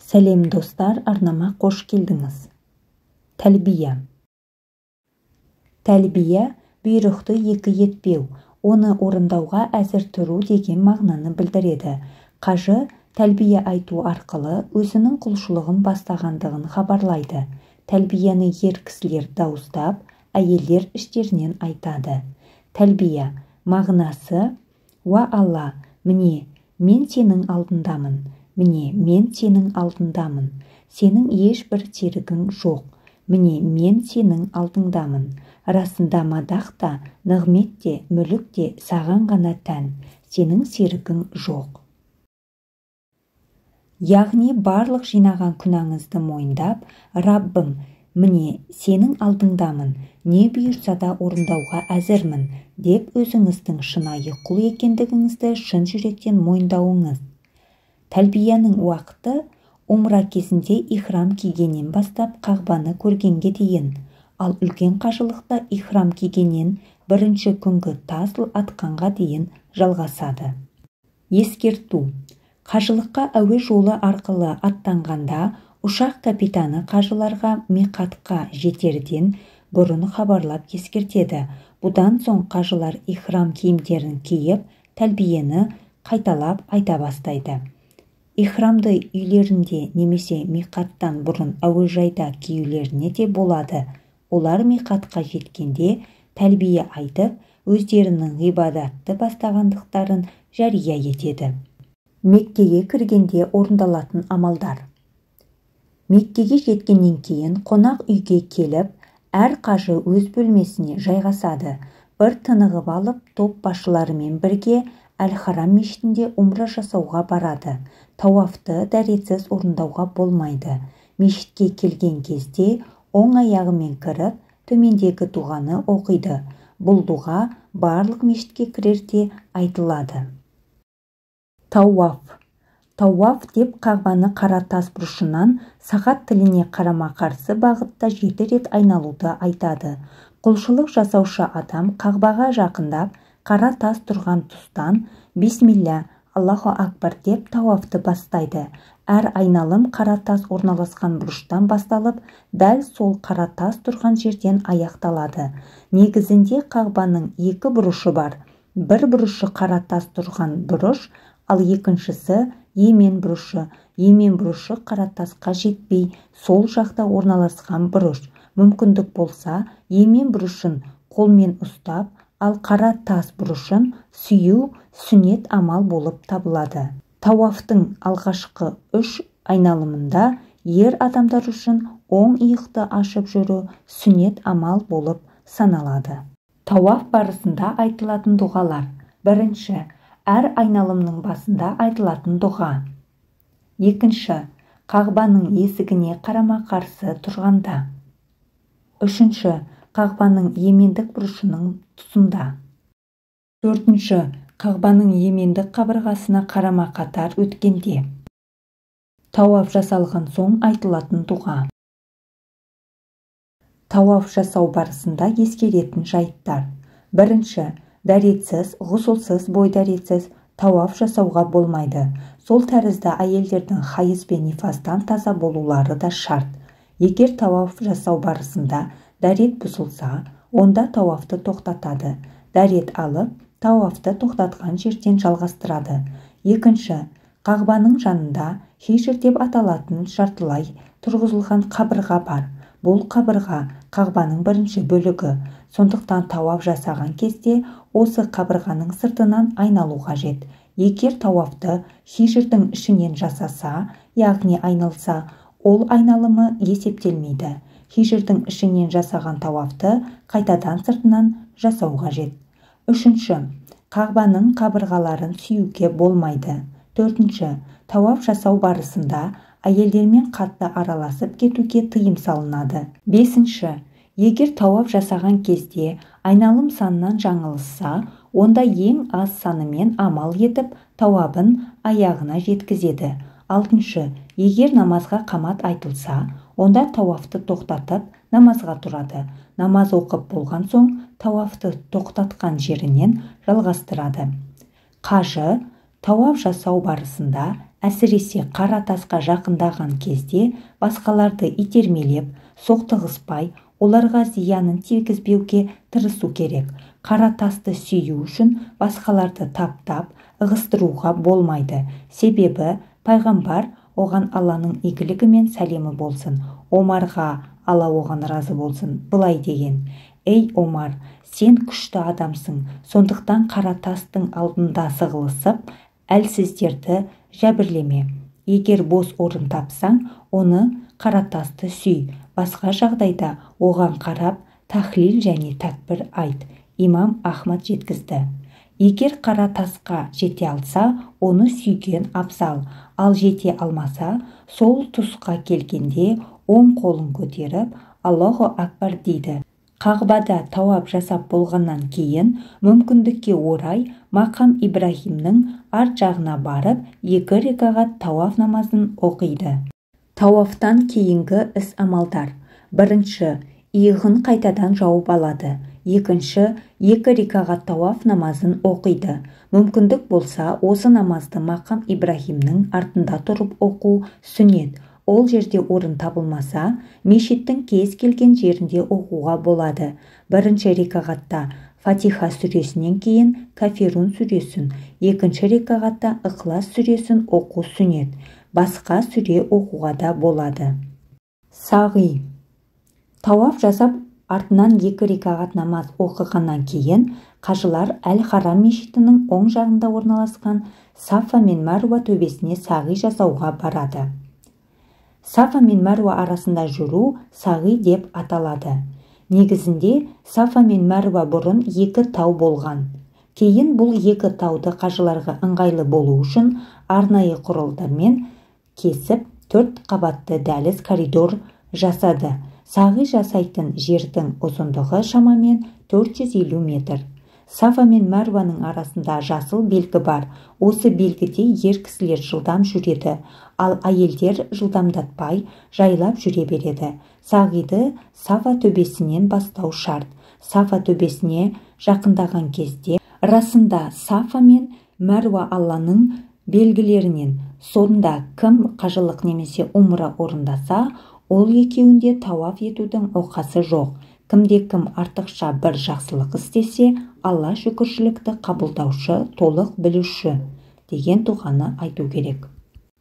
Сәлем достар, арнама қош келдіңіз. Тәлбия. Тәлбия бұйрықты екі етпеу, оны орындауға әзір тұру деген мағынаны білдіреді. Қажы тәлбия айту арқылы өзінің құлшылығын бастағандығын хабарлайды. Тәлбияны ер кісілер дауыстап, әйелдер іштерінен айтады. Тәлбия мағынасы: уа Алла, міне, мен сенің алдындамын. Міне, мен сенің алдындамын. Сенің ешбір серігің жоқ. Міне, мен сенің алдыңдамын. Расында мадақ та, нығмет те, мүлік те саған ғана тән. Сенің серігің жоқ. Яғни барлық жинаған күнәңізді мойындап, Раббым, міне, сенің алдыңдамын, не бұйырса да орындауға әзірмін, деп өзіңіздің шынайы құл екендігіңізді шын жүректен мойындауыңыз. Тәлбияның уақыты умра кезінде ихрам кигеннен бастап қағбаны көргенге дейін, ал үлкен қажылықта ихрам кигеннен бірінші күнгі тас атқанға дейін жалғасады. Ескерту: қажылыққа әуе жолы арқылы аттанғанда ұшақ капитаны қажыларға миқатқа жетерден бұрын хабарлап ескертеді. Бұдан соң қажылар ихрам киімдерін киіп, тәлбиені қайталап айта бастайды. Ихрамды үйлерінде немесе миқаттан бұрын әуежайда киюлеріне де болады. Олар миқатқа жеткенде тәлбие айтып, өздерінің ғибадатты бастағандықтарын жария етеді. Меккеге кіргенде орындалатын амалдар. Меккеге жеткеннен кейін қонақ үйге келіп, әр қажы өз бөлмесіне жайғасады. Бір тынығып алып, топ басшыларымен бірге Әл-Харам мешітінде умра жасауға барады. Тауафты дәретсіз орындауға болмайды. Мешітке келген кезде оң аяғымен кіріп, төмендегі дұғаны оқиды. Бұл дұға барлық мешітке кірерде айтылады. Тауаф. Тауаф деп қағбаны қара тас бұрышынан сағат тіліне қарама-қарсы бағытта 7 рет айналуды айтады. Құлшылық жасаушы адам қағбаға жақындап, қара тас тұрған тұстан бисмилля, Аллаху акбар деп тауафты бастайды. Әр айналым қара тас орналасқан бұрыштан басталып, дәл сол қара тас тұрған жерден аяқталады. Негізінде қағбаның екі бұрышы бар. Бір бұрышы қара тас тұрған бұрыш, ал екіншісі емен бұрышы. Емен бұрышы қара тасқа жетпей, сол жақта орналасқан бұрыш. Мүмкіндік болса, емен бұрышын қолмен ұстап, ал қара тас бұрышын сүю сүннет амал болып табылады. Тауафтың алғашқы 3 айналымында ер адамдар үшін оң иықты ашып жүру сүннет амал болып саналады. Тауаф барысында айтылатын дұғалар. Бірінші, әр айналымның басында айтылатын дұға. Екінші, қағбаның есігіне қарама-қарсы тұрғанда. Үшінші, қағбаның емендік бұрышының тұсында. Төртінші, қағбаның емендік қабырғасына қарама-қатар өткенде. Тауаф жасалған соң айтылатын дұға. Тауаф жасау барысында ескеретін жайттар. Бірінші, дәретсіз, ғұсылсыз, бой дәретсіз тауаф жасауға болмайды. Сол тәрізді әйелдердің хайыз бен нифастан таза болулары да шарт. Егер тауаф жасау барысында дәрет бұзылса, онда тауафты тоқтатады. Дәрет алып, тауафты тоқтатқан жерден жалғастырады. Екінші, қағбаның жанында хижр деп аталатын жартылай тұрғызылған қабырға бар. Бұл қабырға қағбаның бірінші бөлігі. Сондықтан тауаф жасаған кезде осы қабырғаның сыртынан айналу қажет. Егер тауафты хижрдің ішінен жасаса, яғни айналса, ол айналымы есептелмейді. Хижрдің ішінен жасаған тауафты қайтадан сыртынан жасау қажет. Үшінші, қағбаның қабырғаларын сүюге болмайды. Төртінші, тауаф жасау барысында әйелдермен қатты араласып кетуге тыйым салынады. Бесінші, егер тауаф жасаған кезде айналым санынан жаңылысса, онда ең аз санымен амал етіп, тауабын аяғына жеткізеді. Алтыншы, егер намазға қамат айтылса, онда тауафты тоқтатып, намазға тұрады. Намаз оқып болған соң, тауафты тоқтатқан жерінен жалғастырады. Қажы тауаф жасау барысында әсіресе қара тасқа жақындаған кезде басқаларды итермелеп, соқтығыспай, оларға зиянын тигізбеуге тырысу керек. Қара тасты сүю үшін басқаларды таптап, ығыстыруға болмайды. Себебі пайғамбар оған Алланың игілігі мен сәлемі болсын, Омарға Алла оған разы болсын, былай деген: «Ей Омар, сен күшті адамсың, сондықтан қара тастың алдында сығылысып, әлсіздерді жәбірлеме. Егер бос орын тапсаң, оны қара тасты сүй, басқа жағдайда оған қарап тахлил және тәкбір айт». Имам Ахмад жеткізді. Егер қара тасқа жете алса, оны сүйген абзал, ал жете алмаса, сол тұсқа келгенде оң қолын көтеріп Аллаху акбар дейді. Қағбада тауап жасап болғаннан кейін мүмкіндікке орай Мақам Ибрахимнің арт жағына барып 2 рекағат тауаф намазын оқиды. Тауафтан кейінгі іс-амалдар: бірінші, иығын қайтадан жауып алады. Екінші, 2 рекағат тауаф намазын оқиды. Мүмкіндік болса, осы намазды Мақам Ибрахимнің артында тұрып оқу сүннет. Ол жерде орын табылмаса, мешіттің кез келген жерінде оқуға болады. Бірінші рекағатта Фатиха сүресінен кейін Кафирун сүресін, екінші рекағатта Иқлас сүресін оқу сүннет. Басқа сүре оқуға да болады. Сағи: тауаф жасап, артынан 2 рекағат намаз оқығаннан кейін қажылар Әл-Харам мешітінің оң жағында орналасқан Сафа мен Мәруа төбесіне сағи жасауға барады. Сафа мен Мәруа арасында жүру сағи деп аталады. Негізінде Сафа мен Мәруа бұрын 2 тау болған. Кейін бұл 2 тауды қажыларға ыңғайлы болу үшін арнайы құралдармен кесіп 4 қабатты дәліз коридор жасады. Сағи жасайтын жердің ұзындығы шамамен 450 метр. Сафа мен Мәруаның арасында жасыл белгі бар. Осы белгіде ер кісілер жылдам жүреді, ал әйелдер жылдамдатпай жайлап жүре береді. Сағиды Сафа төбесінен бастау шарт. Сафа төбесіне жақындаған кезде расында Сафа мен Мәруа Алланың белгілерінен. Сонда кім қажылық немесе умра орындаса, ол екеуінде тауаф етудің оқасы жоқ. Кімде-кім артықша бір жақсылық істесе, Алла шүкіршілікті қабылдаушы, толық білуші деген дұғаны айту керек.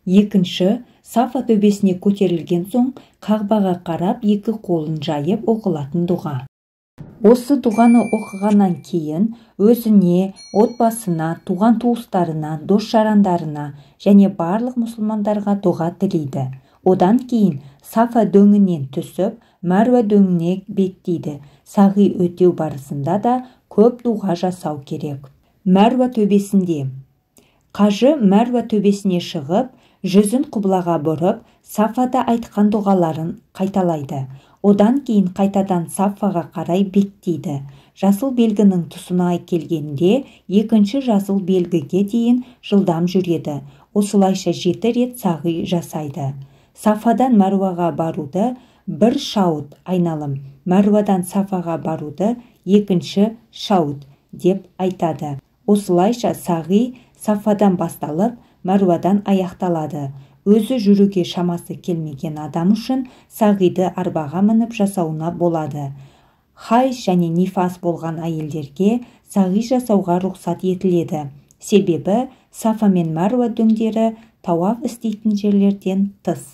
Екінші, Сафа төбесіне көтерілген соң Қағбаға қарап 2 қолын жайып оқылатын дұға. Осы дұғаны оқығаннан кейін өзіне, отбасына, туған-туыстарына, дос-жарандарына және барлық мұсылмандарға дұға тілейді. Одан кейін Сафа дөңінен түсіп, Мәруа дөңіне беттейді. Сағи өтеу барысында да көп дұға жасау керек. Мәруа төбесінде қажы Мәруа төбесіне шығып, жүзін құблаға бұрып, Сафада айтқан дұғаларын қайталайды. Одан кейін қайтадан Сафаға қарай беттейді. Жасыл белгінің тұсына келгенде екінші жасыл белгіге дейін жылдам жүреді. Осылайша 7 рет сағи жасайды. Сафадан Мәруаға баруды 1 шаут айналым, Мәруадан Сафаға баруды 2 шаут деп айтады. Осылайша сағи Сафадан басталып, Мәруадан аяқталады. Өзі жүруге шамасы келмеген адам үшін сағиды арбаға мініп жасауына болады. Хайз және нифас болған әйелдерге сағи жасауға рұқсат етіледі. Себебі Сафа мен Мәруа дөңдері тауаф істейтін жерлерден тыс.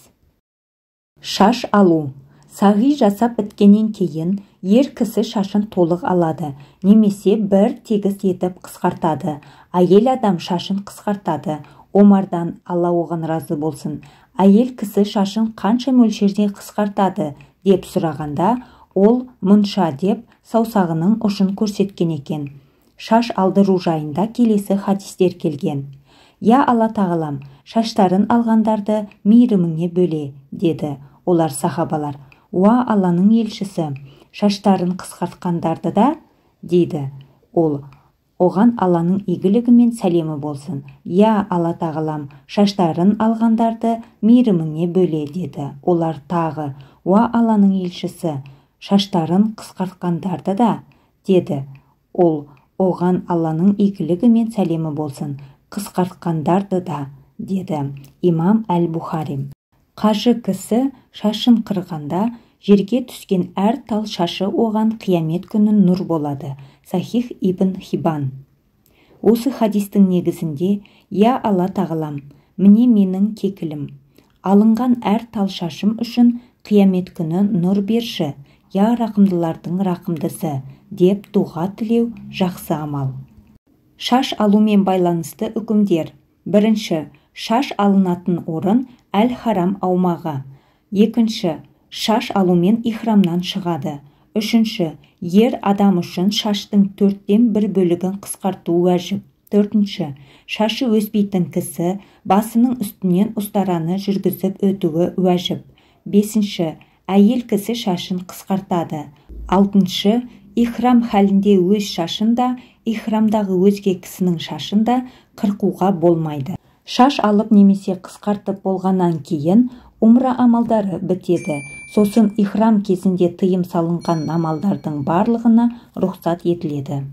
Шаш алу. Сағи жасап біткеннен кейін ер кісі шашын толық алады, немесе бір тегіс етіп қысқартады. Әйел адам шашын қысқартады. Омардан, Алла оған разы болсын, әйел кісі шашын қанша мөлшерде қысқартады деп сұрағанда, ол мұнша деп саусағының ұшын көрсеткен екен. Шаш алдыру жайында келесі хадистер келген. Я Алла тағалам, шаштарын алғандарды мейіріміңе бөле, деді. Олар сахабалар. Уа Алланың елшісі, шаштарын қысқартқандарды да, дейді. Ол, оған Алланың игілігі мен сәлемі болсын. Я Алла тағалам, шаштарын алғандарды мейіріміңе бөле, деді. Олар тағы, уа Алланың елшісі, шаштарын қысқартқандарды да, деді. Ол, оған Алланың игілігі мен сәлемі болсын. Қысқартқандарды да, деді имам әл-Бухари. Қажы кісі шашын қырғанда жерге түскен әр тал шашы оған қиямет күні нұр болады. Сахих ибн Хибан. Осы хадистің негізінде: «Я Алла тағалам, міне менің кекілім. Алынған әр тал шашым үшін қиямет күні нұр берші, я рақымдылардың рақымдысы» деп дұға тілеу жақсы амал. Шаш алумен байланысты үкімдер. Бірінші, шаш алынатын орын әл-харам аумағы. Екінші, шаш алумен ихрамнан шығады. Үшінші, ер адам үшін шаштың 1/4 бөлігін қысқарту уәжіп. Төртінші, шашы өспейтін кісі басының үстінен ұстараны жүргізіп өтуі уәжіп. Бесінші, әйел кісі шашын қысқартады. Алтыншы, ихрам хәлінде өз шашын да, ихрамдағы өзге кісінің шашын да қырқуға болмайды. Шаш алып немесе қысқартып болғаннан кейін умра амалдары бітеді. Сосын ихрам кезінде тыйым салынған амалдардың барлығына рұқсат етіледі.